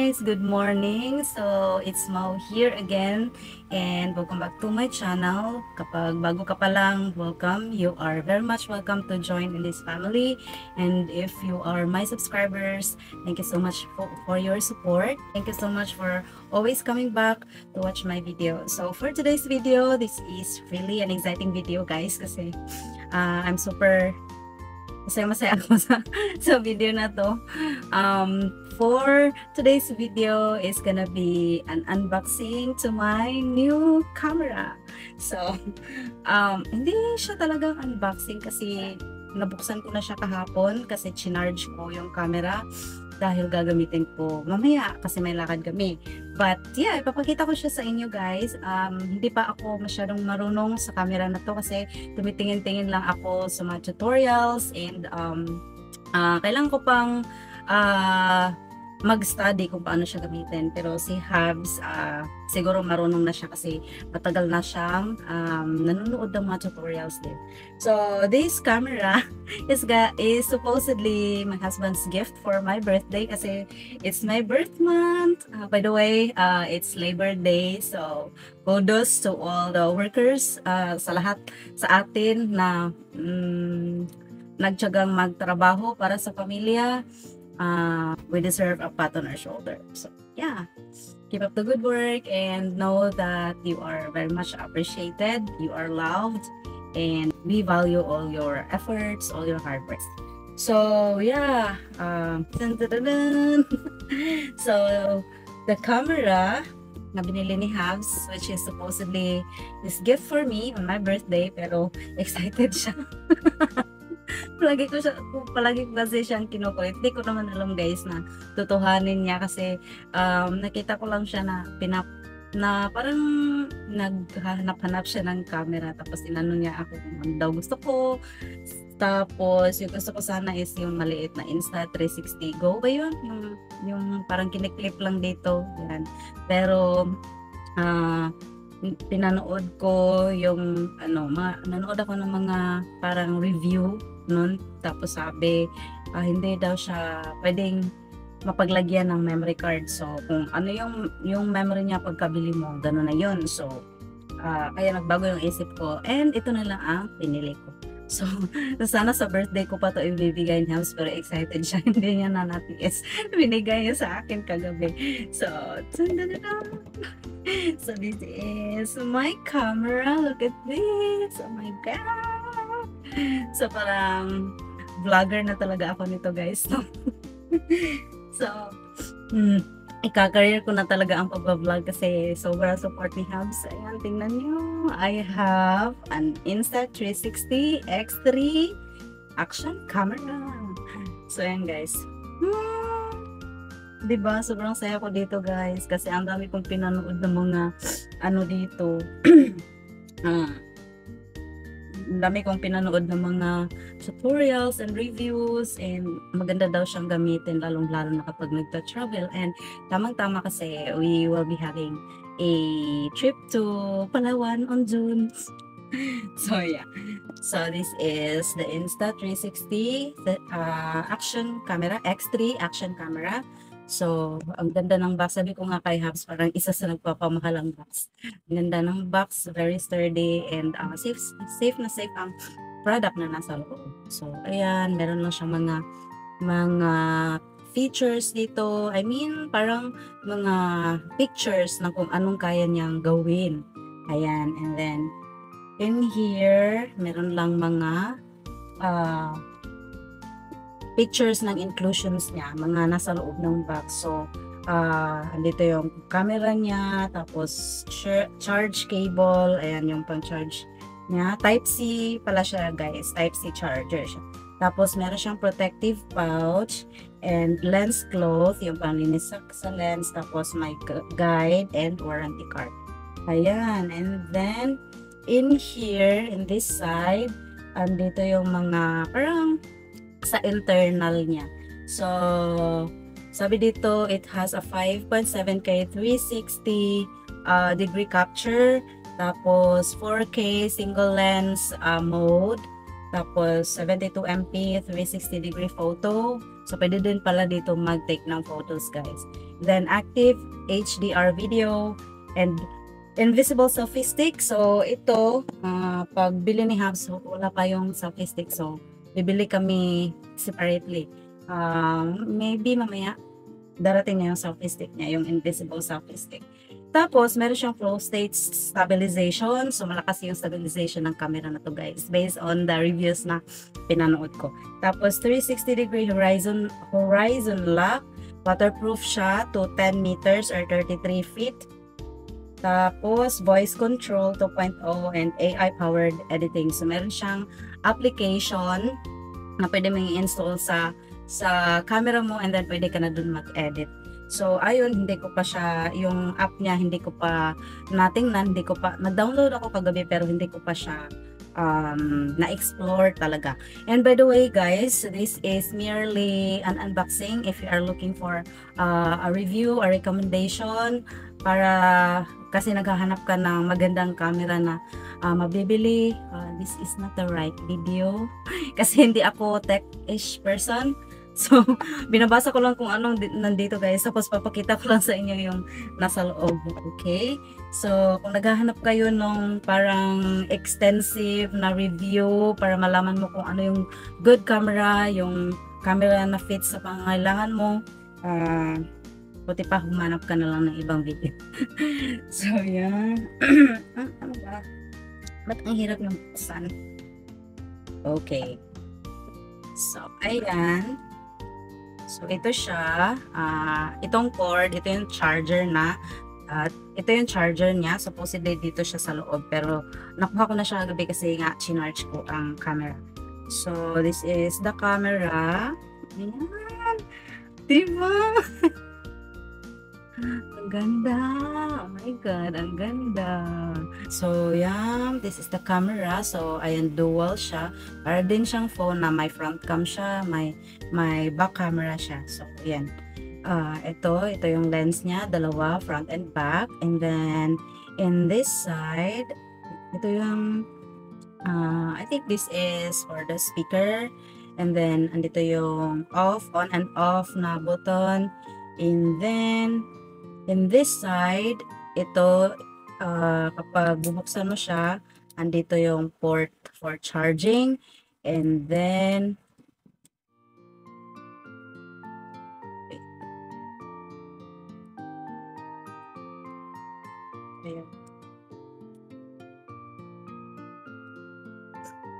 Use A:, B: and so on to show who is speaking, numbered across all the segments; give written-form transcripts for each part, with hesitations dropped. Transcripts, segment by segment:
A: guys, good morning. So it's Mau here again and welcome back to my channel. Kapag bago ka pa lang, welcome. You are very much welcome to join in this family. And if you are my subscribers, thank you so much for your support. Thank you so much for always coming back to watch my video. So for today's video, this is really an exciting video guys kasi I'm super masaya ako sa video na to. For today's video is gonna be an unboxing to my new camera. So, hindi siya talagang unboxing kasi nabuksan ko na siya kahapon kasi chinarge ko yung camera dahil gagamitin ko mamaya kasi may lakad kami. But yeah, ipapakita ko siya sa inyo guys. Hindi pa ako masyadong marunong sa camera na to kasi tumitingin-tingin lang ako sa mga tutorials and kailangan ko pang mag-study kung paano siya gamitin. Pero si Habs, siguro marunong na siya kasi matagal na siyang nanonood ng mga tutorials din. So, this camera is supposedly my husband's gift for my birthday kasi it's my birth month. By the way, it's Labor Day. So, kudos to all the workers sa lahat sa atin na nagtiyagang magtrabaho para sa pamilya. We deserve a pat on our shoulder. So yeah, keep up the good work and know that you are very much appreciated, you are loved, and we value all your efforts, all your hard work. So yeah, so the camera na binili ni Habs, which is supposedly this gift for me on my birthday, pero excited siya. palagi ko kasi siyang kinukulit. Hindi ko naman alam guys na tutuhanin niya kasi nakita ko lang siya na parang naghahanap-hanap siya ng camera tapos inano niya ako kung ano daw gusto ko. Tapos yung gusto ko sana is yung maliit na Insta360 Go ba yun? Yung parang kiniklip lang dito. Yan. Pero pinanood ko yung nanood ako ng mga parang review nun, tapos sabi hindi daw siya pwedeng mapaglagyan ng memory card. So kung ano yung memory niya pagkabili mo, gano'n na yun. So kaya nagbago yung isip ko and ito na lang ang pinili ko. So sana sa birthday ko pa to ibibigay niya, pero excited siya. Hindi niya na natiis, binigay niya sa akin kagabi. So so this is my camera. Look at this. Oh my god. So parang vlogger na talaga ako nito guys. So ika-career ko na talaga ang pag-vlog kasi sobrang support ni Habs. Ayan, tingnan nyo. I have an Insta360 X3 action camera. So ayan guys. Diba, sobrang saya ko dito guys kasi ang dami kong pinanood ng mga dito. Ang dami kong pinanood ng mga tutorials and reviews and maganda daw siyang gamitin lalong-lalo na kapag nagta-travel and tamang-tama kasi we will be having a trip to Palawan on June. So yeah, so this is the Insta360 action camera, X3 action camera. So, ang ganda ng box. Sabi ko nga kay Habs, parang isa sa nagpapamahalang box. Ang ganda ng box, very sturdy and safe na safe ang product na nasa loob. So, ayan, meron lang siyang mga features dito. I mean, parang mga pictures ng kung anong kaya niyang gawin. Ayan, and then in here, meron lang mga pictures ng inclusions niya, mga nasa loob ng box. So, andito yung camera niya, tapos charge cable, ayan yung pang-charge niya. Type-C pala siya guys, Type-C charger siya. Tapos, meron siyang protective pouch and lens cloth, yung panglinis sa lens, tapos may guide and warranty card. Ayan, and then, in here, in this side, andito yung mga parang sa internal niya. So, sabi dito, it has a 5.7K 360 degree capture, tapos 4K single lens mode, tapos 72MP 360 degree photo. So, pwede din pala dito mag-take ng photos, guys. then active HDR video, and invisible selfie stick. So ito, pag bili ni Habs, wala pa yung selfie stick. So bibili kami separately. Maybe mamaya darating na yung selfie stick niya, yung invisible selfie stick. Tapos, meron siyang flow state stabilization. So, malakas yung stabilization ng camera na to, guys. Based on the reviews na pinanood ko. Tapos, 360-degree horizon lock. Waterproof siya to 10 meters or 33 feet. Tapos, voice control 2.0 and AI-powered editing. So, meron siyang application na pwede mong i-install sa camera mo, and then pwede ka na dun mag-edit. So, ayun, hindi ko pa siya, yung app niya, hindi ko pa natingnan, hindi ko pa, na-download ako kagabi, pero hindi ko pa siya na-explore talaga. And by the way, guys, this is merely an unboxing. If you are looking for a review, a recommendation, para, kasi naghahanap ka ng magandang camera na mabibili, this is not the right video. Kasi hindi ako tech-ish person. So, binabasa ko lang kung anong nandito, guys. Tapos, papakita ko lang sa inyo yung nasa loob. Okay? So, kung naghahanap kayo nung parang extensive na review para malaman mo kung ano yung good camera, yung camera na fit sa pangangailangan mo, buti pa humanap ka na lang ng ibang video. So, yan. Ano ba? Ba't ang hirap yung buksan? Okay. So, ayan. So, ito siya. Itong cord, ito yung charger na. Ito yung charger niya. Supposedly, dito siya sa loob. Pero, nakuha ko na siya gabi kasi nga, chinarge ko ang camera. So, this is the camera. Ayan. Diba? Ang ganda. Oh my God, ang ganda. So, yan. This is the camera. So, ayan, dual siya. Para din siyang phone na may front cam siya, may back camera siya. So, yan. Ito yung lens niya. Dalawa, front and back. And then, in this side, ito yung, I think this is for the speaker. And then, andito yung off, on and off na button. And then, in this side, ito, kapag bubuksan mo siya, andito yung port for charging. And then,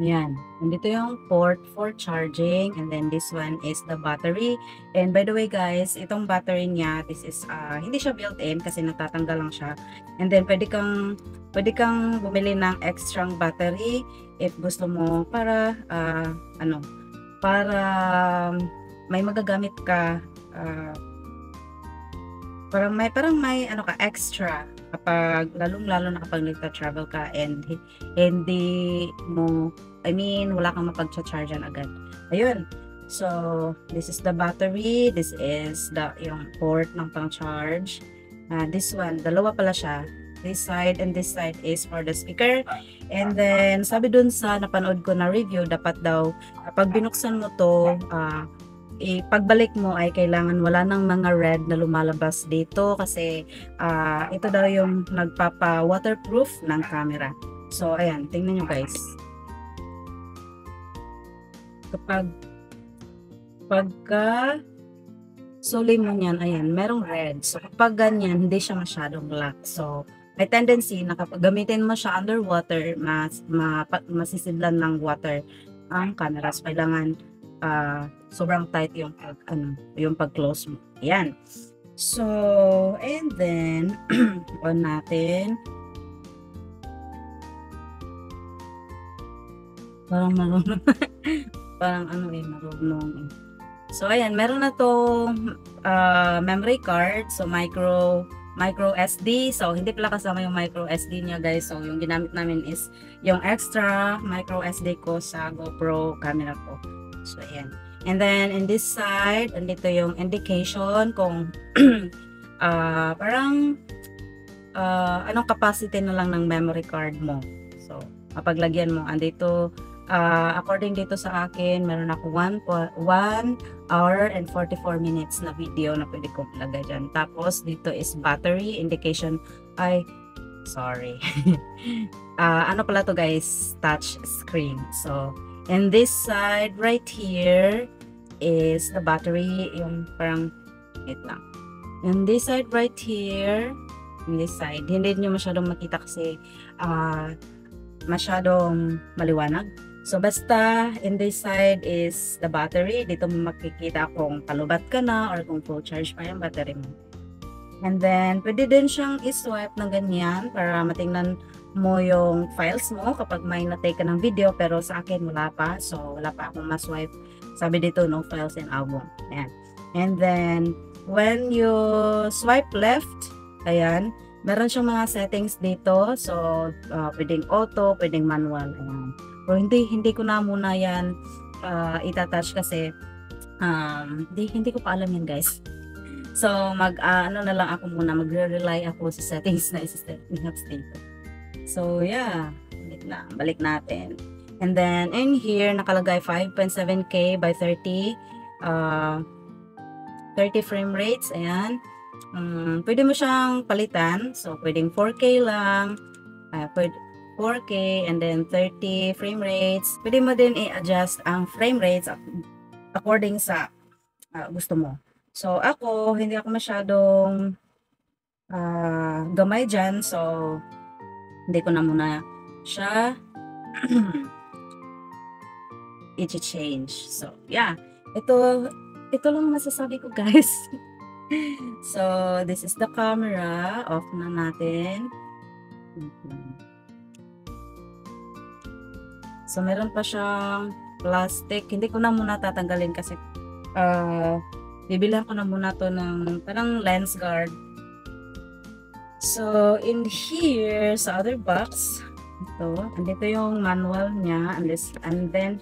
A: yan. Nandito yung port for charging, and then this one is the battery. And by the way, guys, itong battery niya, this is hindi siya built-in kasi natatanggal lang siya. And then pwede kang bumili ng extra battery if gusto mo para para may magagamit ka, parang may extra kapag lalong-lalo na kapag nagta-travel ka and hindi mo, wala kang mapag-chargean agad. Ayun. So, this is the battery. This is yung port ng pang-charge. This one, dalawa pala siya. This side and this side is for the speaker. And then, sabi dun sa napanood ko na review, dapat daw, kapag binuksan mo to, pagbalik mo ay kailangan wala nang mga red na lumalabas dito kasi ito daw yung nagpapa-waterproof ng camera. So, ayan, tingnan nyo, guys. Pagka suli mo niyan, ayan, merong red. So, kapag ganyan, hindi siya masyadong black. So, may tendency na kapag gamitin mo siya underwater, masisidlan ng water ang camera. So, kailangan sobrang tight yung pag-close mo. Ayan. So, and then, on natin. Parang marunong. Parang marunong. So, ayan, meron na to memory card. So, micro SD. So, hindi pala kasama yung micro SD niya, guys. So, yung ginamit namin is yung extra micro SD ko sa GoPro camera ko. So, ayan. And then, in this side, andito yung indication kung parang anong capacity na lang ng memory card mo. So, mapaglagyan mo, andito according dito sa akin, meron ako 1 hour and 44 minutes na video na pwede kong ilagay dyan. Tapos, dito is battery indication. Ay, sorry. Ano pala to guys? Touch screen. So, and this side right here is the battery. Yung parang, wait lang. And this side right here, in this side, hindi nyo masyadong makita kasi masyadong maliwanag. So, basta, in this side is the battery. Dito mo makikita kung kalubat ka na or kung full charge pa yung battery mo. And then, pwede din siyang i-swipe ng ganyan para matingnan mo yung files mo kapag may na-take ka ng video. Pero sa akin, wala pa. So, wala pa akong ma-swipe. Sabi dito, no files and album. Ayan. And then, when you swipe left, ayan, meron siyang mga settings dito. So, pwedeng auto, pwedeng manual. Ayan. Pero hindi ko na muna yan itatouch kasi hindi ko pa alam yan guys. So ano na lang ako muna, magre-rely ako sa settings na i-set dito. So yeah, balik natin. And then in here nakalagay 5.7K by 30 frame rates. Ayan. Pwede mo siyang palitan. So pwedeng 4K lang. Pwede 4K and then 30 frame rates. Pwede mo din i-adjust ang frame rates according sa gusto mo. So, hindi ako masyadong gamay dyan. So, hindi ko na muna siya i-change. So, yeah. Ito lang masasabi ko, guys. So, this is the camera. Off na natin. So, meron pa siyang plastic. Hindi ko na muna tatanggalin kasi bibilhan ko na muna to ng parang lens guard. So, in here, sa other box, andito yung manual niya. And then,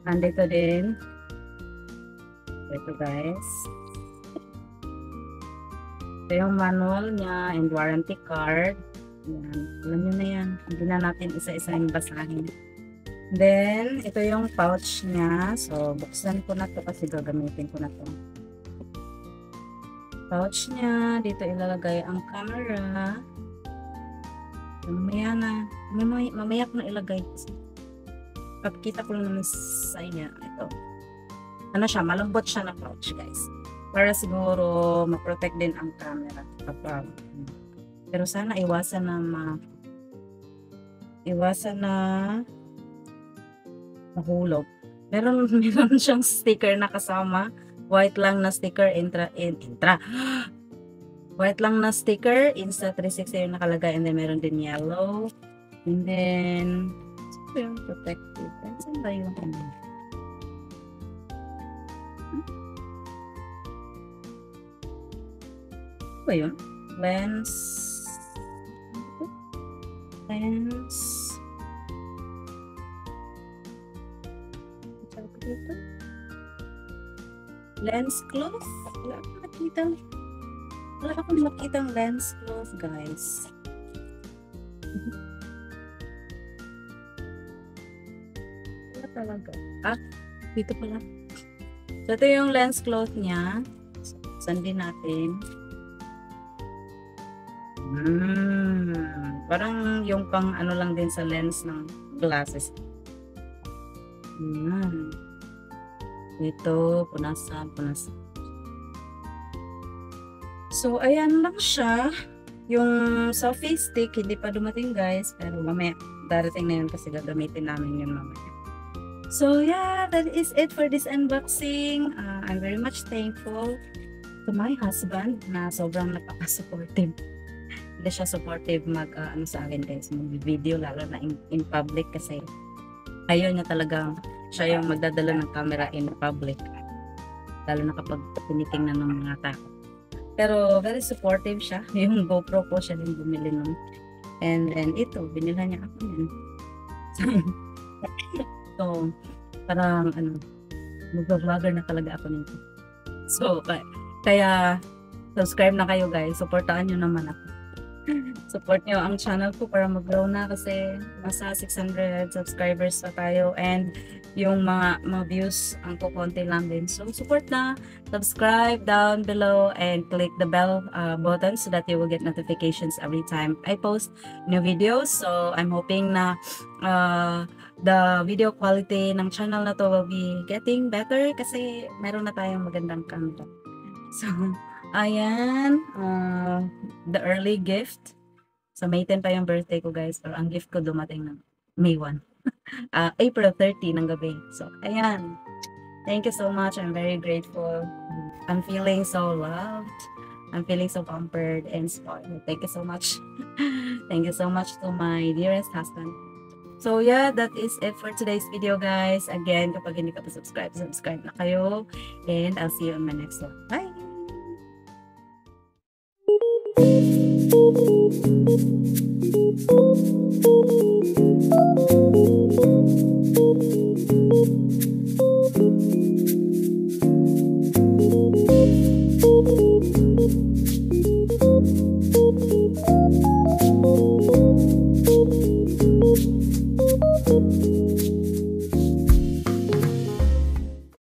A: andito din. Ito guys. Ito yung manual niya and warranty card. Yan. Alam nyo na yan. Hindi na natin isa-isa yung basahin. Then, ito yung pouch niya. So, buksan ko na to kasi gagamitin ko na to. Pouch niya. Dito ilalagay ang camera. Mamaya na. Mamaya ko na ilagay. Papakita ko lang naman sa inyo. Ito. Ano siya? Malambot siya na pouch, guys. Para siguro ma-protect din ang camera. Pero sana iwasan na mahulog. Meron siyang sticker na kasama. White lang na sticker, White lang na sticker, Insta360 yung nakalagay. And then meron din yellow. And then, ito yung protective. Saan ba yung ano ba yun? Lens. Dito. Lens cloth? Wala akong makitang lens cloth, guys. Wala talaga. Dito pala. So, ito yung lens cloth niya. Sandin natin. Parang yung pang ano lang din sa lens ng glasses. Ito, punasan. So, ayan lang siya. Yung selfie stick, hindi pa dumating guys. Pero mamaya, darating na yun kasi gagamitin namin yun mamaya. So, yeah, that is it for this unboxing. I'm very much thankful to my husband na sobrang napaka-supportive. Hindi siya supportive ano sa akin guys, mag-video lalo na in public kasi ayaw niya talagang siya yung magdadala ng camera in public. Lalo na kapag tinitingnan ng mga tao. Pero very supportive siya. Yung GoPro ko siya din bumili nun. And then ito, binilhan niya ako yun. So, parang mag-vlogger na talaga ako nito. So, kaya subscribe na kayo guys. Supportaan nyo naman ako. Support nyo ang channel ko para mag-grow na kasi nasa 600 subscribers pa tayo and yung mga views ang kukonti lang din. So support na, subscribe down below and click the bell button so that you will get notifications every time I post new videos. So I'm hoping na the video quality ng channel na to will be getting better kasi meron na tayong magandang content. So ayan, the early gift. So, May 10 pa yung birthday ko, guys. Pero ang gift ko dumating ng May 1. April 30 ng gabi. So, ayan. Thank you so much. I'm very grateful. I'm feeling so loved. I'm feeling so pampered and spoiled. Thank you so much. Thank you so much to my dearest husband. So, yeah, that is it for today's video, guys. Again, kapag hindi ka pa subscribe na kayo. And I'll see you on my next one. Bye!